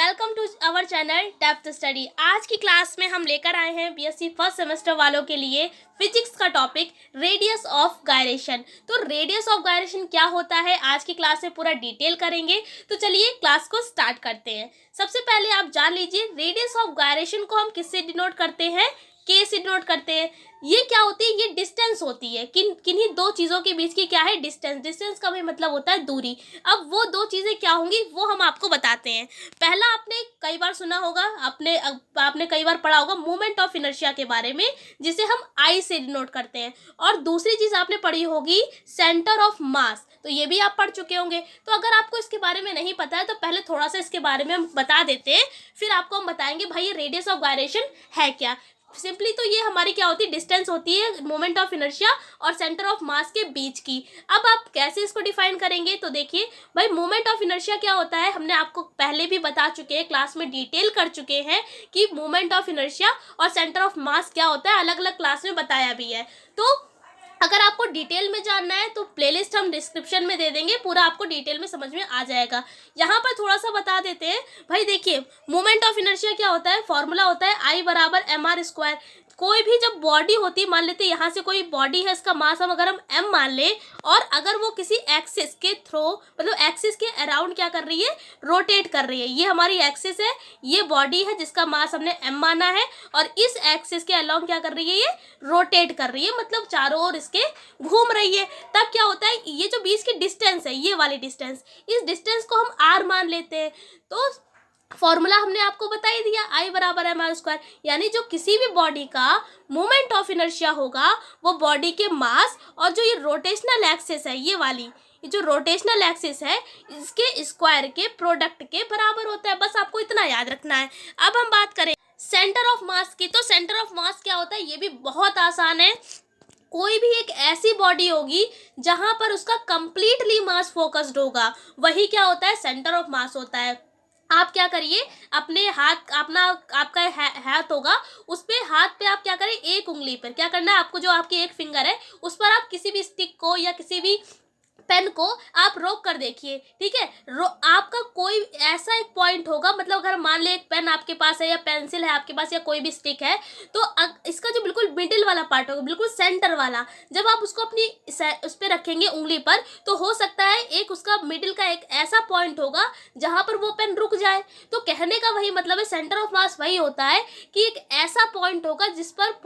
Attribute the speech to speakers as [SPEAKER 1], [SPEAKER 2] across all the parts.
[SPEAKER 1] Welcome to our channel depth study. आज की class में हम लेकर आए हैं बीएससी फर्स्ट सेमेस्टर वालों के लिए फिजिक्स का टॉपिक रेडियस ऑफ गायरेशन। तो रेडियस ऑफ गायरेशन क्या होता है आज की क्लास में पूरा डिटेल करेंगे। तो चलिए क्लास को स्टार्ट करते हैं। सबसे पहले आप जान लीजिए रेडियस ऑफ गायरेशन को हम किससे डिनोट करते हैं, के से डिनोट करते हैं। ये क्या होती है, ये डिस्टेंस होती है। किन्हीं दो चीज़ों के बीच की क्या है, डिस्टेंस। डिस्टेंस का भी मतलब होता है दूरी। अब वो दो चीज़ें क्या होंगी वो हम आपको बताते हैं। पहला आपने कई बार सुना होगा, आपने कई बार पढ़ा होगा मोमेंट ऑफ इनर्शिया के बारे में, जिसे हम आई से डिनोट करते हैं। और दूसरी चीज़ आपने पढ़ी होगी सेंटर ऑफ मास, तो ये भी आप पढ़ चुके होंगे। तो अगर आपको इसके बारे में नहीं पता है तो पहले थोड़ा सा इसके बारे में हम बता देते हैं, फिर आपको हम बताएंगे भाई ये रेडियस ऑफ गायरेशन है क्या। सिंपली तो ये हमारी क्या होती है, डिस्टेंस होती है मोमेंट ऑफ इनर्शिया और सेंटर ऑफ मास के बीच की। अब आप कैसे इसको डिफाइन करेंगे, तो देखिए भाई मोमेंट ऑफ इनर्शिया क्या होता है, हमने आपको पहले भी बता चुके हैं, क्लास में डिटेल कर चुके हैं कि मोमेंट ऑफ इनर्शिया और सेंटर ऑफ मास क्या होता है, अलग अलग क्लास में बताया भी है। तो अगर आपको डिटेल में जानना है तो प्लेलिस्ट हम डिस्क्रिप्शन में दे देंगे, पूरा आपको डिटेल में समझ में आ जाएगा। यहाँ पर थोड़ा सा बता देते हैं भाई। देखिए मोमेंट ऑफ इनर्शिया क्या होता है, फॉर्मूला होता है आई बराबर एम आर स्क्वायर। कोई भी जब बॉडी होती है, मान लेते हैं यहाँ से कोई बॉडी है, इसका मास हम अगर हम m मान ले, और अगर वो किसी एक्सिस के थ्रू मतलब एक्सिस के अराउंड क्या कर रही है, रोटेट कर रही है। ये हमारी एक्सिस है, ये बॉडी है जिसका मास हमने m माना है, और इस एक्सिस के अलाउंड क्या कर रही है, ये रोटेट कर रही है, मतलब चारों ओर इसके घूम रही है। तब क्या होता है, ये जो बीच की डिस्टेंस है, ये वाली डिस्टेंस, इस डिस्टेंस को हम r मान लेते हैं। तो फॉर्मूला हमने आपको बता ही दिया, आई बराबर एम आर स्क्वायर। यानी जो किसी भी बॉडी का मोमेंट ऑफ इनर्शिया होगा वो बॉडी के मास और जो ये रोटेशनल एक्सिस है, ये वाली ये जो रोटेशनल एक्सिस है, इसके स्क्वायर के प्रोडक्ट के बराबर होता है। बस आपको इतना याद रखना है। अब हम बात करें सेंटर ऑफ मास की, तो सेंटर ऑफ मास क्या होता है, ये भी बहुत आसान है। कोई भी एक ऐसी बॉडी होगी जहां पर उसका कंप्लीटली मास फोकस्ड होगा, वही क्या होता है, सेंटर ऑफ मास होता है। आप क्या करिए, अपने हाथ आपका हाथ होगा, उस पे हाथ पे आप क्या करें, एक उंगली पर क्या करना है आपको, जो आपकी एक फिंगर है उस पर आप किसी भी स्टिक को या किसी भी पेन को आप रोक कर देखिए। ठीक है, आपका कोई ऐसा एक पॉइंट होगा, मतलब अगर मान ले एक पेन आपके पास है या पेंसिल है आपके पास या कोई भी स्टिक है, तो इसका जो बिल्कुल मिडिल वाला पार्ट होगा, बिल्कुल सेंटर वाला, जब आप उसको अपनी उस पर रखेंगे उंगली पर, तो हो सकता है एक उसका मिडिल का एक ऐसा पॉइंट होगा जहां पर वो पेन रुक जाए। तो कहने का वही मतलब है, सेंटर ऑफ मास वही होता है कि एक ऐसा पॉइंट होगा जिस पर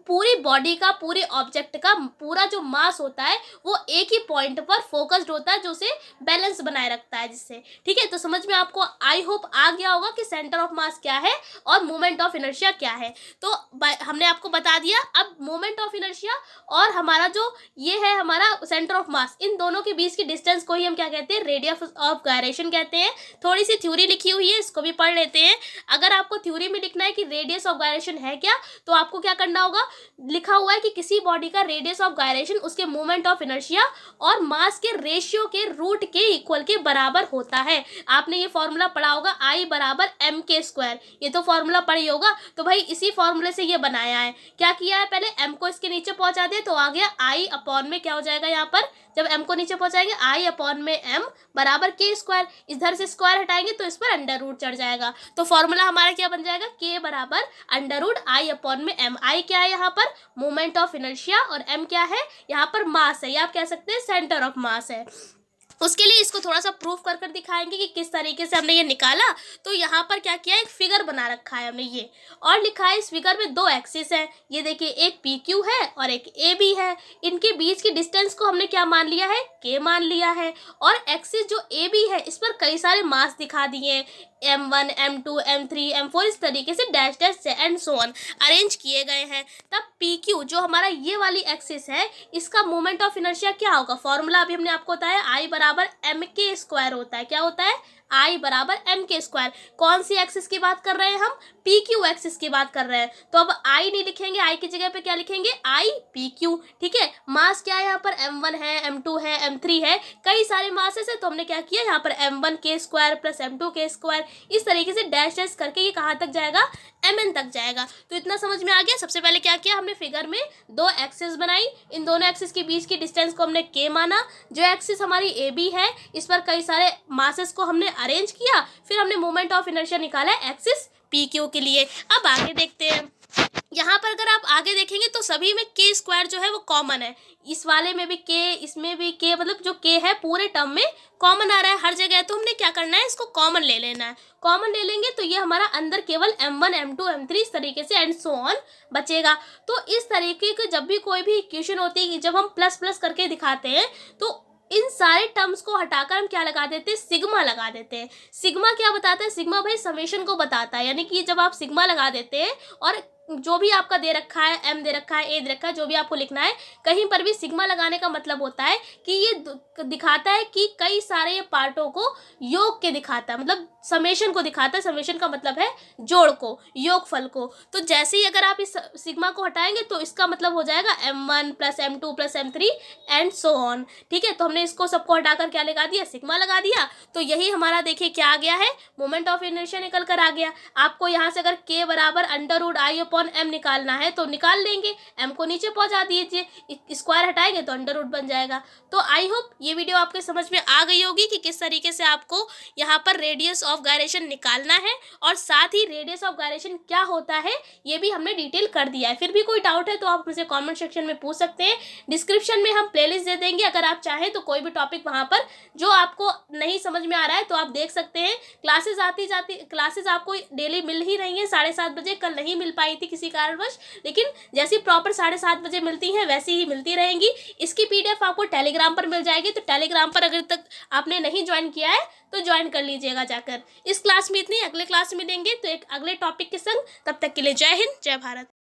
[SPEAKER 1] पूरी बॉडी का, पूरे ऑब्जेक्ट का पूरा जो मास होता है वो एक ही पॉइंट पर फोकस्ड होता है, जो उसे बैलेंस बनाए रखता है जिससे। ठीक है, तो समझ में आपको आई होप आ गया होगा कि सेंटर ऑफ मास क्या है और मोमेंट ऑफ इनर्शिया क्या है। तो हमने आपको बता दिया। अब मोमेंट ऑफ इनर्शिया और हमारा जो ये है हमारा सेंटर ऑफ मास, इन दोनों के बीच की डिस्टेंस को ही हम क्या कहते हैं, रेडियस ऑफ गायरेशन कहते हैं। थोड़ी सी थ्योरी लिखी हुई है, इसको भी पढ़ लेते हैं। अगर आपको थ्योरी में लिखना है कि रेडियस ऑफ गायरेशन है क्या, तो आपको क्या करना होगा, लिखा हुआ है कि किसी बॉडी का रेडियस ऑफ गायरेशन उसके मोमेंट ऑफ इनर्शिया और मास के रेशियो के रूट के इक्वल के बराबर होता है। आपने ये फॉर्मूला पढ़ा होगा, आई बराबर एम के स्क्वायर, ये तो फॉर्मूला पढ़ी होगा। तो भाई इसी फॉर्मूले से ये बनाया है। क्या किया है, पहले एम को इसके नीचे पहुंचा दिया, तो आ गया आई अपॉन में क्या हो जाएगा, यहाँ पर जब m को नीचे पहुंचाएंगे आई अपॉन में m बराबर के स्क्वायर, इधर से स्क्वायर हटाएंगे तो इस पर अंडर रूट चढ़ जाएगा। तो फॉर्मूला हमारा क्या बन जाएगा, k बराबर अंडर रूट आई अपॉन में m। आई क्या है यहाँ पर, मोमेंट ऑफ इनर्शिया, और m क्या है यहाँ पर, मास है, या आप कह सकते हैं सेंटर ऑफ मास है। उसके लिए इसको थोड़ा सा प्रूफ कर दिखाएंगे कि किस तरीके से हमने ये निकाला। तो यहाँ पर क्या किया, एक फिगर बना रखा है हमने ये, और लिखा है इस फिगर में दो एक्सिस है। ये देखिए एक पी क्यू है और एक ए बी है। इनके बीच की डिस्टेंस को हमने क्या मान लिया है, के मान लिया है। और एक्सिस जो ए बी है इस पर कई सारे मास दिखा दिए हैं, m1 m2 m3 m4, इस तरीके से डैश डैश से एंड सो ऑन अरेंज किए गए हैं। तब PQ जो हमारा ये वाली एक्सिस है, इसका मोमेंट ऑफ इनर्शिया क्या होगा, फॉर्मूला अभी हमने आपको बताया, आई बराबर एम के स्क्वायर होता है। क्या होता है, आई बराबर एम के स्क्वायर। कौन सी एक्सिस की बात कर रहे हैं हम, PQ एक्सिस की बात कर रहे हैं। तो अब आई नहीं लिखेंगे, आई की जगह पे क्या लिखेंगे, आई PQ। ठीक है, मास क्या है यहाँ पर, m1 है, m2 है, m3 है, कई सारे मासेस है। तो हमने क्या किया, यहाँ पर m1 के स्क्वायर प्लस m2 के स्क्वायर, इस तरीके से डैश डैश करके ये कहाँ तक जाएगा, mn तक जाएगा। तो इतना समझ में आ गया। सबसे पहले क्या किया हमने, फिगर में दो एक्सिस बनाई, इन दोनों एक्सिस के बीच की डिस्टेंस को हमने k माना। जो एक्सिस हमारी AB है इस पर कई सारे मासेस को हमने अरेंज किया, फिर हमने मोमेंट ऑफ इनर्शिया निकाला एक्सिस PQ के लिए। अब आगे देखते हैं। यहाँ पर अगर आप आगे देखेंगे तो सभी में k स्क्वायर जो है वो कॉमन है, इस वाले में भी k, इसमें भी k, मतलब जो k है पूरे टर्म में कॉमन आ रहा है हर जगह। तो हमने क्या करना है, इसको कॉमन ले लेना है। कॉमन ले लेंगे तो ये हमारा अंदर केवल m1 m2 m3 इस तरीके से एंड सो ऑन बचेगा। तो इस तरीके की जब भी कोई भी इक्वेशन होती है, जब हम प्लस प्लस करके दिखाते हैं तो इन सारे टर्म्स को हटाकर हम क्या लगा देते हैं, सिग्मा लगा देते हैं। सिग्मा क्या बताता है, सिग्मा भाई समेशन को बताता है। यानी कि जब आप सिग्मा लगा देते हैं और जो भी आपका दे रखा है, m दे रखा है, a दे रखा है, जो भी आपको लिखना है, कहीं पर भी सिग्मा लगाने का मतलब होता है कि ये दिखाता है कि कई सारे ये पार्टों को योग के दिखाता है, मतलब समेशन को दिखाता है। समेशन का मतलब है जोड़ को, योगफल को। तो जैसे ही अगर आप इस सिग्मा को हटाएंगे तो इसका मतलब हो जाएगा m1 plus m2 plus m3 and so on. ठीक है, तो हमने इसको सबको हटाकर क्या लगा दिया, सिग्मा लगा दिया। तो यही हमारा देखिए क्या आ गया है, मोमेंट ऑफ इनर्शिया निकल कर आ गया। आपको यहाँ से अगर k बराबर √I/m निकालना है तो निकाल लेंगे, m को नीचे पहुंचा दीजिए, स्क्वायर हटाएंगे तो अंडर रूट बन जाएगा। तो आई होप ये वीडियो आपके समझ में आ गई होगी कि किस तरीके से आपको यहाँ पर रेडियस ऑफ गायरेशन निकालना है, और साथ ही रेडियस ऑफ गायरेशन क्या होता है ये भी हमने डिटेल कर दिया है। फिर भी कोई डाउट है तो आप मुझे कमेंट सेक्शन में पूछ सकते हैं। डिस्क्रिप्शन में हम प्लेलिस्ट दे देंगे, अगर आप चाहें तो कोई भी टॉपिक वहाँ पर जो आपको नहीं समझ में आ रहा है तो आप देख सकते हैं। क्लासेस आपको डेली मिल ही रही हैं 7:30 बजे। कल नहीं मिल पाई थी किसी कारणवश, लेकिन जैसी प्रॉपर 7:30 बजे मिलती हैं वैसी ही मिलती रहेंगी। इसकी PDF आपको टेलीग्राम पर मिल जाएगी, तो टेलीग्राम पर अगर तक आपने नहीं ज्वाइन किया है तो ज्वाइन कर लीजिएगा जाकर। इस क्लास में इतनी, अगले क्लास में मिलेंगे तो एक अगले टॉपिक के संग। तब तक के लिए जय हिंद, जय भारत।